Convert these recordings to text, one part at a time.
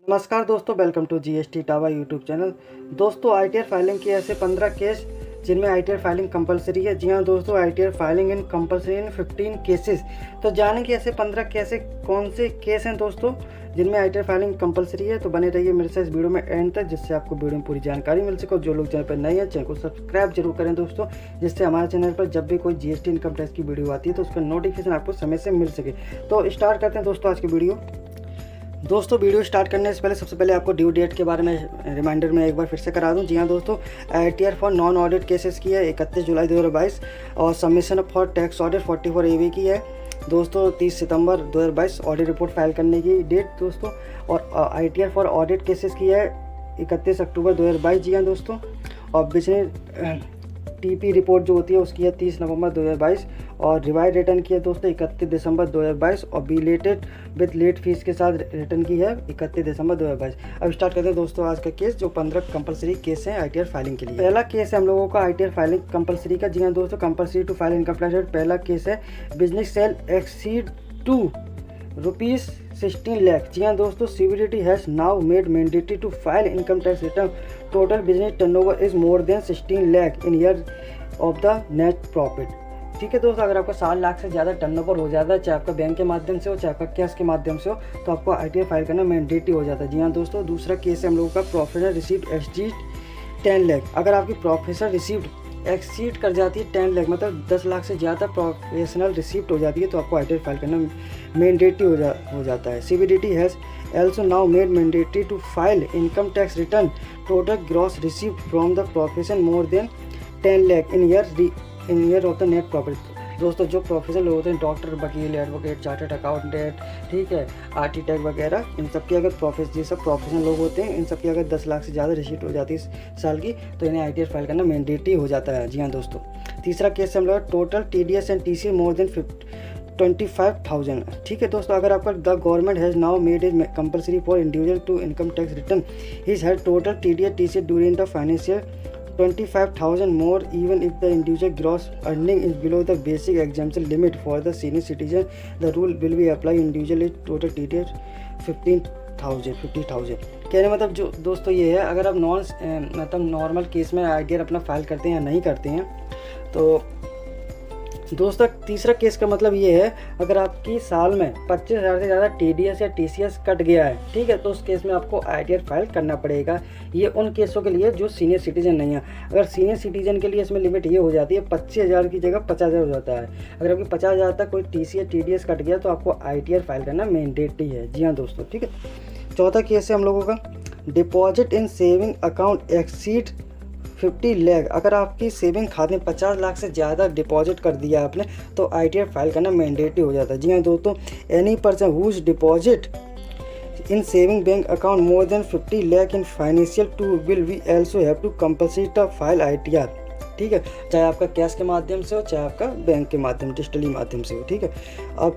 नमस्कार दोस्तों, welcome to GST टावा यूट्यूब चैनल। दोस्तों, आईटीआर फाइलिंग के ऐसे 15 केस जिनमें आईटीआर फाइलिंग कंपलसरी है। जी हाँ दोस्तों, आईटीआर फाइलिंग इन कंपलसरी इन 15 केसेस। तो जानेंगे ऐसे 15 कैसे कौन से केस हैं दोस्तों जिनमें आईटीआर फाइलिंग कंपलसरी है। तो बने रहिए मेरे साथ इस वीडियो में एंड तक, जिससे आपको वीडियो में पूरी जानकारी मिल सके। जो लोग चैनल पर नए हैं, चैनल को सब्सक्राइब जरूर करें दोस्तों, जिससे हमारे चैनल पर जब भी कोई जीएसटी इनकम टैक्स की वीडियो आती है तो उसका नोटिफिकेशन आपको समय से मिल सके। तो स्टार्ट करते हैं दोस्तों आज की वीडियो। दोस्तों, वीडियो स्टार्ट करने से पहले सबसे पहले आपको ड्यू डेट के बारे में रिमाइंडर में एक बार फिर से करा दूं। जी हाँ दोस्तों, ITR for non audit cases की है 31 जुलाई 2022 और सबमिशन फॉर टैक्स ऑडिट 44 एवी की है दोस्तों 30 सितंबर 2022 ऑडिट रिपोर्ट फाइल करने की डेट दोस्तों। और आईटीआर फॉर ऑडिट केसेस की है 31 अक्टूबर 2022। जी हाँ दोस्तों, और बिजनेस टीपी रिपोर्ट जो होती है उसकी है 30 नवंबर 2022 और रिवाइज रिटर्न की है दोस्तों 31 दिसंबर 2022 और बिलेटेड विद लेट फीस के साथ रिटर्न की है 31 दिसंबर 2022। अब स्टार्ट करते हैं दोस्तों आज का केस, जो 15 कंपलसरी केस हैं आईटीआर फाइलिंग के लिए। पहला केस है हम लोगों का आईटीआर फाइलिंग कंपलसरी का। जी हाँ दोस्तों, compulsory to file income tax. पहला केस है business sale exceed to ₹16 lakh. जी हाँ दोस्तों, CBDT has now made mandatory to file income tax return total business turnover is more than 16 lakh in year of the net profit. ठीक है दोस्तों, अगर आपका 7 लाख से ज़्यादा टर्नओवर हो जाता है, चाहे आपका बैंक के माध्यम से हो चाहे आपका कैश के माध्यम से हो, तो आपको आईटीआर फाइल करना मैंडेटरी हो जाता है। जी हाँ दोस्तों, दूसरा केस है हम लोगों का प्रोफेशनल रिसीव्ड एक्सीड 10 लाख। अगर आपकी प्रोफेशनल रिसीव्ड एक्सीड कर जाती है 10 लाख, मतलब 10 लाख से ज़्यादा प्रोफेशनल रिसीप्ट हो जाती है, तो आपको आईटीआर फाइल करना मैंडेटरी हो जाता है। CBDT has also now made mandatory to file income tax return total gross received from the profession more than 10 lakh in year of the net profit। दोस्तों, जो प्रोफेशनल लोग होते हैं, डॉक्टर, वकील, एडवोकेट, चार्टर्ड अकाउंटेंट, ठीक है, architect वगैरह, इन सब की अगर ये सब प्रोफेशनल लोग होते हैं, इन सब की अगर 10 लाख से ज़्यादा रिसीप्ट हो जाती है साल की, तो इन्हें आईटीआर फाइल करना मैंडेटरी हो जाता है। जी हाँ दोस्तों, तीसरा केस हम लोग total TDS and TCS more than 25,000। ठीक है दोस्तों, अगर आपका the government has now made it compulsory for individual to income tax return his had total TDS TCS during the financial 25,000 more even if the individual gross earning is below the basic exemption limit for the senior citizen, the rule will be applied individually total TDS 50,000। कहने मतलब जो दोस्तों ये है, अगर आप मतलब normal case में आईटीआर अपना फाइल करते हैं या नहीं करते हैं, तो दोस्तों तीसरा केस का मतलब ये है, अगर आपकी साल में 25,000 से ज़्यादा टीडीएस या टीसीएस कट गया है, ठीक है, तो उस केस में आपको आईटीआर फाइल करना पड़ेगा। ये उन केसों के लिए जो सीनियर सिटीजन नहीं है। अगर सीनियर सिटीजन के लिए इसमें लिमिट ये हो जाती है 25,000 की जगह 50,000 हो जाता है। अगर आपकी 50,000 तक कोई टीसी या टीडीएस कट गया तो आपको आईटीआर फाइल करना मैंडेटरी है। जी हाँ दोस्तों, ठीक है। चौथा केस है हम लोगों का deposit in saving account exceed 50 lakh. अगर आपकी सेविंग खाते में 50 लाख से ज़्यादा डिपॉजिट कर दिया आपने, तो आईटीआर फाइल करना मैंडेटरी हो जाता है। जी हाँ दोस्तों, any person whose deposit in saving bank account more than 50 lakh in financial two will we also have to compulsory to file ITR. ठीक है, चाहे आपका कैश के माध्यम से हो चाहे आपका बैंक के माध्यम डिजिटली माध्यम से हो। ठीक है, अब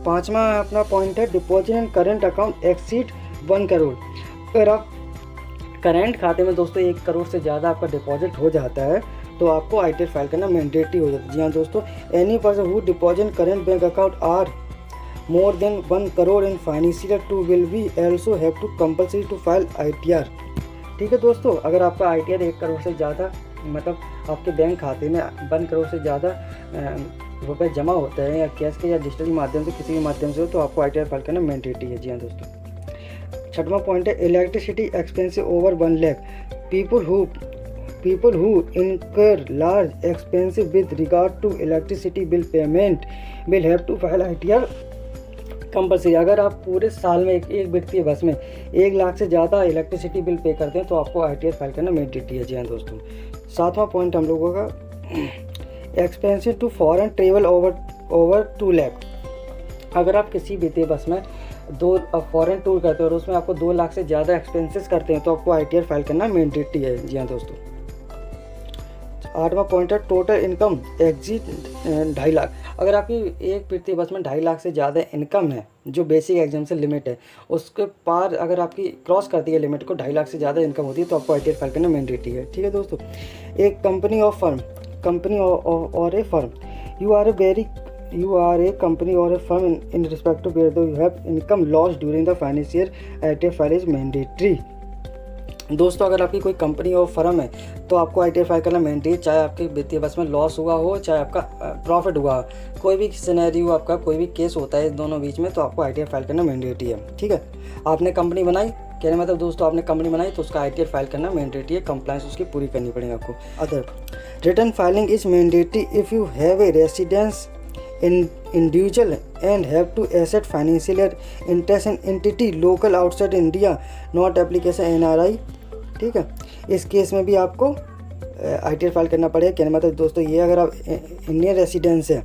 पाँचवा अपना पॉइंट है deposit in current account exceed 1 crore. अगर आप करेंट खाते में दोस्तों 1 करोड़ से ज़्यादा आपका डिपॉजिट हो जाता है, तो आपको आईटीआर फाइल करना मैंडेटरी हो जाता है। जी हाँ दोस्तों, any person who deposit current bank account are more than 1 crore in financial two will be also have to compulsory to file ITR. ठीक है दोस्तों, अगर आपका आईटीआर 1 करोड़ से ज़्यादा, मतलब आपके बैंक खाते में 1 करोड़ से ज़्यादा रुपये जमा होते हैं, या कैश के या डिजिटल माध्यम से किसी भी माध्यम से हो, तो आपको आईटीआर फाइल करना मैंडेटरी है। जी हाँ दोस्तों, छठवां पॉइंट है electricity expensive over 1 lakh. People who incur large expensive with regard to electricity bill payment will have to file ITR compulsory. अगर आप पूरे साल में एक व्यक्ति बस में 1 लाख से ज़्यादा इलेक्ट्रिसिटी बिल पे करते हैं, तो आपको आईटीआर फाइल करना मैंडेटरी है। जी हाँ दोस्तों, सातवां पॉइंट हम लोगों का expensive to foreign travel over 2 lakh. अगर आप किसी भी बस में फॉरेन टूर करते हो और उसमें आपको 2 लाख से ज़्यादा एक्सपेंसेस करते हैं, तो आपको आईटीआर फाइल करना मैंडेटरी है। जी हाँ दोस्तों, आठवां पॉइंट है टोटल इनकम एक्सीड 2.5 लाख। अगर आपकी एक व्यक्ति बस में 2.5 लाख से ज़्यादा इनकम है, जो बेसिक एग्जाम्पशन लिमिट है, उसके पार अगर आपकी क्रॉस करती है लिमिट को, 2.5 लाख से ज़्यादा इनकम होती है, तो आपको आईटीआर फाइल करना मैंडेटरी है। ठीक है दोस्तों, एक कंपनी और a firm you are a very you are a company or a firm in respect to where you have income loss during the financial year, ITR file is mandatory. दोस्तों अगर आपकी कोई कंपनी और firm है तो आपको ITR file करना mandatory, चाहे आपके वित्तीय वर्ष में लॉस हुआ हो चाहे आपका प्रॉफिट हुआ हो, कोई भी सिनेरियो आपका कोई भी केस होता है इस दोनों बीच में, तो आपको ITR फाइल करना मैंडेटरी है। ठीक है, आपने कंपनी बनाई, कहने मतलब दोस्तों आपने कंपनी बनाई तो उसका ITR फाइल करना मैंडेटरी है, कंप्लायंस उसकी पूरी करनी पड़ेगी आपको। Other return filing is mandatory if you have A residence in individual and have to asset financial or interest in entity local outside India not application NRI। ठीक है, इस केस में भी आपको ITR फाइल करना पड़ेगा। कहने मतलब दोस्तों ये अगर आप इंडियन रेसिडेंस है,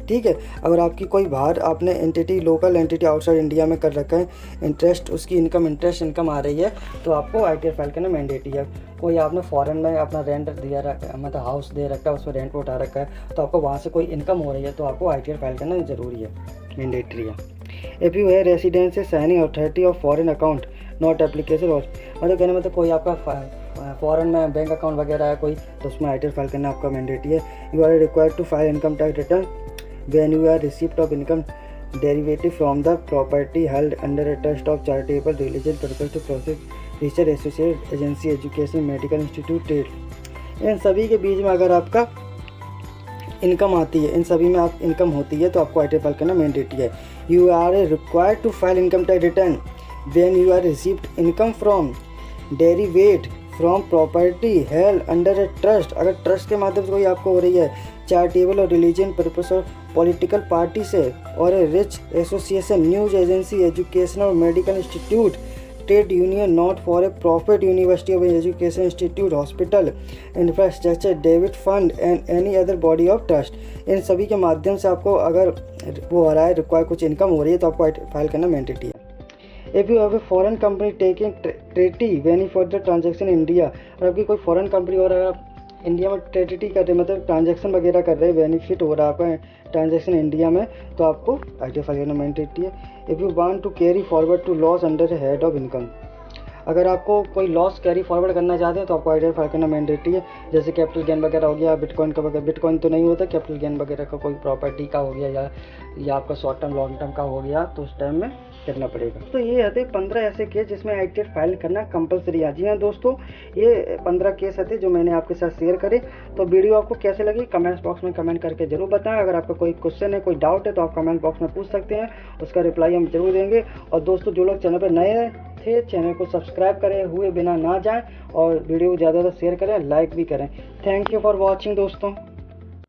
ठीक है, अगर आपकी कोई बाहर आपने entity local entity outside India में कर रखा है, इंटरेस्ट उसकी इंटरेस्ट इनकम आ रही है, तो आपको ITR फाइल करना मैंडेटरी है। कोई आपने फॉरेन में अपना रेंट दिया रखा, मतलब हाउस दे रखा है, उसमें रेंट उठा रखा है, तो आपको वहाँ से कोई इनकम हो रही है तो आपको ITR फाइल करना ज़रूरी है, मैंडेटरी है। इफ़ यू है residence signing authority of foreign account not application, मतलब कहने मतलब कोई आपका फॉरेन में बैंक अकाउंट वगैरह है कोई, तो उसमें ITR फाइल करना आपका मैंडेटरी है। You are required to file income tax return when you are receipt of income derivative from the property held under a trust of charitable religious purpose to process research associate agency education medical institute trade। इन सभी के बीच में अगर आपका income आती है, इन सभी में आप इनकम होती है तो आपको ITR फाइल करना मैंडेटरी है। You are required to file income tax return when you are received income from derived from property held under a trust, अगर ट्रस्ट के माध्यम से कोई आपको हो रही है, चैरिटेबल और रिलीजन पर्पस और पॉलिटिकल पार्टी से, और a rich association news agency educational और medical institute trade union not for a profit university of education institute hospital infrastructure debit fund and any other body of trust. इन सभी के माध्यम से आपको अगर वो हो रहा है रिक्वायर कुछ इनकम हो रही है तो आपको फाइल करना मैंडेटरी है। If you have a foreign company taking treaty वेनी फॉर द ट्रांजेक्शन इंडिया, और आपकी कोई फॉरेन कंपनी और अगर इंडिया में ट्रेटी कर रहे मतलब ट्रांजेक्शन वगैरह कर रहे हैं, बेनिफिट हो रहा है आपका ट्रांजेक्शन इंडिया में, तो आपको ITR फाइल करना मैंडेटरी है। If you want to carry forward to loss under head of income, अगर आपको कोई लॉस कैरी फॉरवर्ड करना चाहते हैं तो आपको ITR फाइल करना मैंडेटरी है। जैसे कैपिटल गेन वगैरह हो गया, बिटकॉइन का वगैरह, बिटकॉइन तो नहीं होता, कैपिटल गेन वगैरह का कोई प्रॉपर्टी का हो गया या आपका शॉर्ट टर्म लॉन्ग टर्म का हो गया, तो उस टाइम में करना पड़ेगा। तो ये आते 15 ऐसे केस जिसमें ITR फाइल करना कंपलसरी है। जी हाँ दोस्तों, ये 15 केस आते जो मैंने आपके साथ शेयर करे। तो वीडियो आपको कैसे लगी कमेंट्स बॉक्स में कमेंट करके जरूर बताएं। अगर आपका कोई क्वेश्चन है, कोई डाउट है तो आप कमेंट बॉक्स में पूछ सकते हैं, उसका रिप्लाई हम जरूर देंगे। और दोस्तों जो लोग चैनल पर नए थे, चैनल को सब्सक्राइब करे हुए बिना ना जाएं और वीडियो को ज़्यादा से शेयर करें, लाइक भी करें। थैंक यू फॉर वॉचिंग दोस्तों।